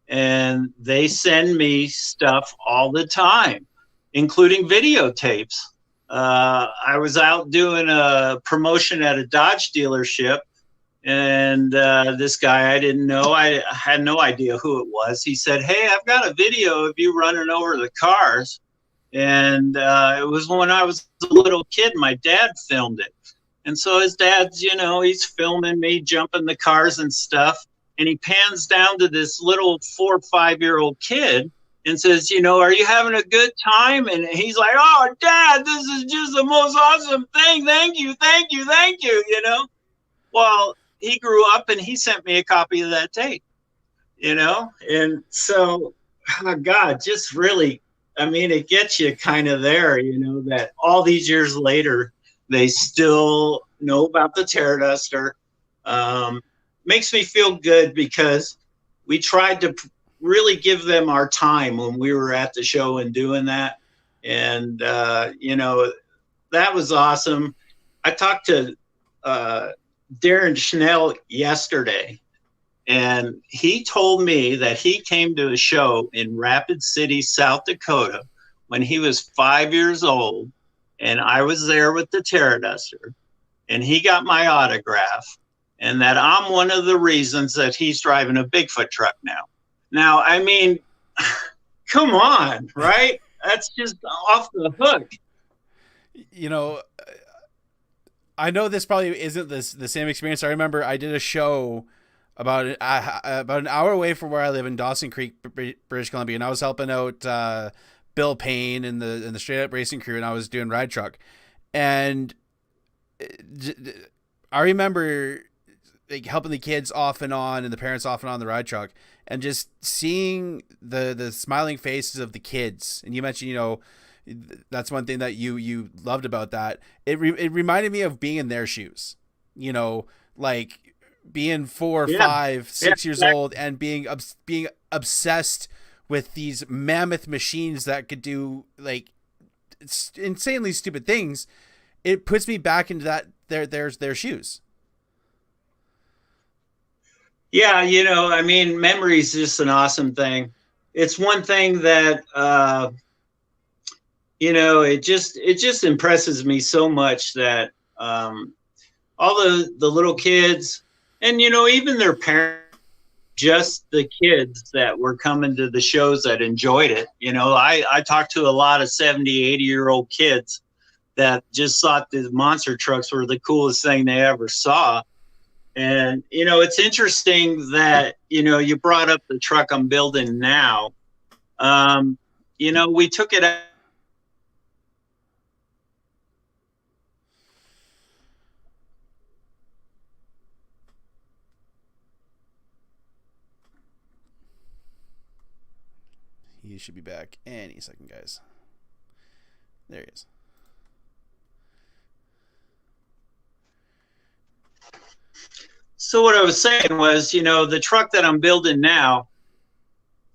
and they send me stuff all the time, including videotapes. I was out doing a promotion at a Dodge dealership, and this guy I didn't know, I had no idea who it was. He said, "Hey, I've got a video of you running over the cars." And it was when I was a little kid. My dad filmed it. And so his dad's, he's filming me jumping the cars and stuff. And he pans down to this little 4 or 5 year old kid and says, "Are you having a good time?" And he's like, "Oh, Dad, this is just the most awesome thing. Thank you, thank you, thank you." Well, he grew up and he sent me a copy of that tape, And so, oh God, just really, it gets you kind of there, that all these years later, they still know about the Terraduster. Makes me feel good because we tried to really give them our time when we were at the show and doing that. And, that was awesome. I talked to Darren Schnell yesterday, and he told me that he came to a show in Rapid City, South Dakota, when he was 5 years old, and I was there with the Terraduster, and he got my autograph, and that I'm one of the reasons that he's driving a Bigfoot truck now. Now, come on, right? That's just off the hook. I know this probably isn't the same experience. I remember I did a show about an hour away from where I live in Dawson Creek, British Columbia, and I was helping out Bill Payne and the Straight Up Racing crew, and I was doing ride truck. And I remember helping the kids off and on, and the parents off and on the ride truck, and just seeing the smiling faces of the kids. And you mentioned, that's one thing that you loved about that. It reminded me of being in their shoes, like being 4, 5, 6 years old and being obsessed with these mammoth machines that could do like insanely stupid things. It puts me back into their shoes. Yeah, memory is just an awesome thing. It's one thing that it just impresses me so much that all the little kids and even their parents, just the kids that were coming to the shows that enjoyed it. I talked to a lot of 70, 80-year-old kids that just thought the monster trucks were the coolest thing they ever saw. And, it's interesting that, you brought up the truck I'm building now. We took it out. He should be back any second, guys. There he is. So what I was saying was, the truck that I'm building now,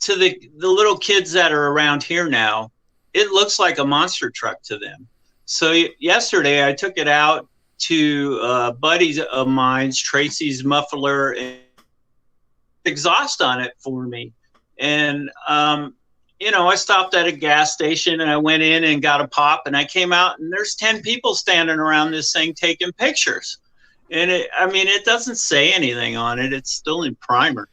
to the little kids that are around here now, it looks like a monster truck to them. So yesterday I took it out to buddies of mine's, Tracy's muffler and exhaust on it for me. And, I stopped at a gas station and I went in and got a pop, and I came out and there's 10 people standing around this thing taking pictures. And it doesn't say anything on it. It's still in primer.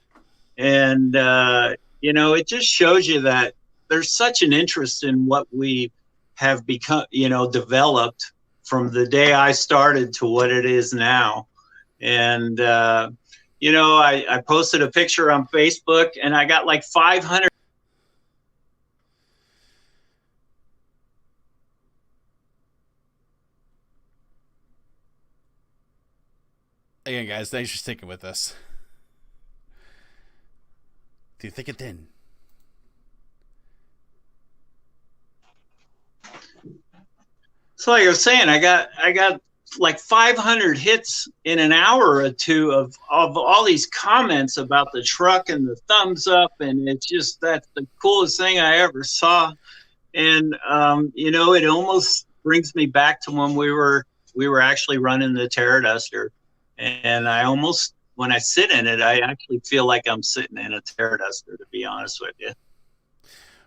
And, it just shows you that there's such an interest in what we have become, developed from the day I started to what it is now. And, I posted a picture on Facebook and I got like 500. Again, guys, thanks for sticking with us. Through thick and thin. So like I was saying, I got like 500 hits in an hour or two of all these comments about the truck and the thumbs up, and it's just that's the coolest thing I ever saw. And it almost brings me back to when we were actually running the Terraduster. And I almost, when I sit in it, I actually feel like I'm sitting in a Terraduster, to be honest with you.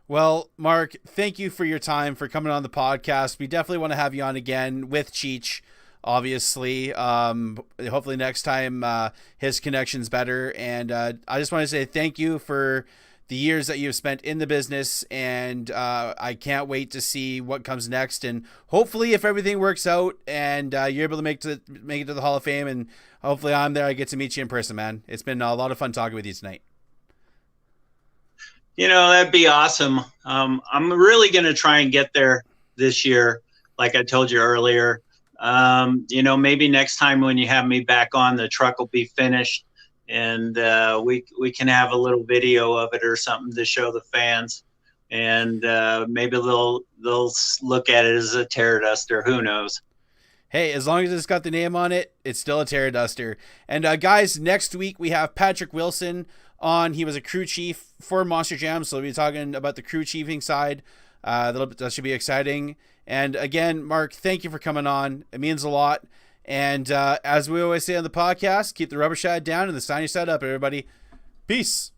Well, Mark, thank you for your time, for coming on the podcast. We definitely want to have you on again with Cheech, obviously. Hopefully next time his connection's better. And I just want to say thank you for the years that you've spent in the business, and I can't wait to see what comes next. And hopefully, if everything works out and you're able to make it to the Hall of Fame, and hopefully I'm there, I get to meet you in person, man. It's been a lot of fun talking with you tonight. That'd be awesome. I'm really going to try and get there this year, like I told you earlier. Maybe next time when you have me back on, the truck will be finished. And we can have a little video of it or something to show the fans, and maybe they'll look at it as a Terraduster. Who knows? Hey, as long as it's got the name on it, it's still a Terraduster. And guys, next week we have Patrick Wilson on. He was a crew chief for Monster Jam, so we'll be talking about the crew chiefing side. That should be exciting. And again, Mark, thank you for coming on. It means a lot. And as we always say on the podcast, keep the rubber side down and the shiny side up, everybody. Peace.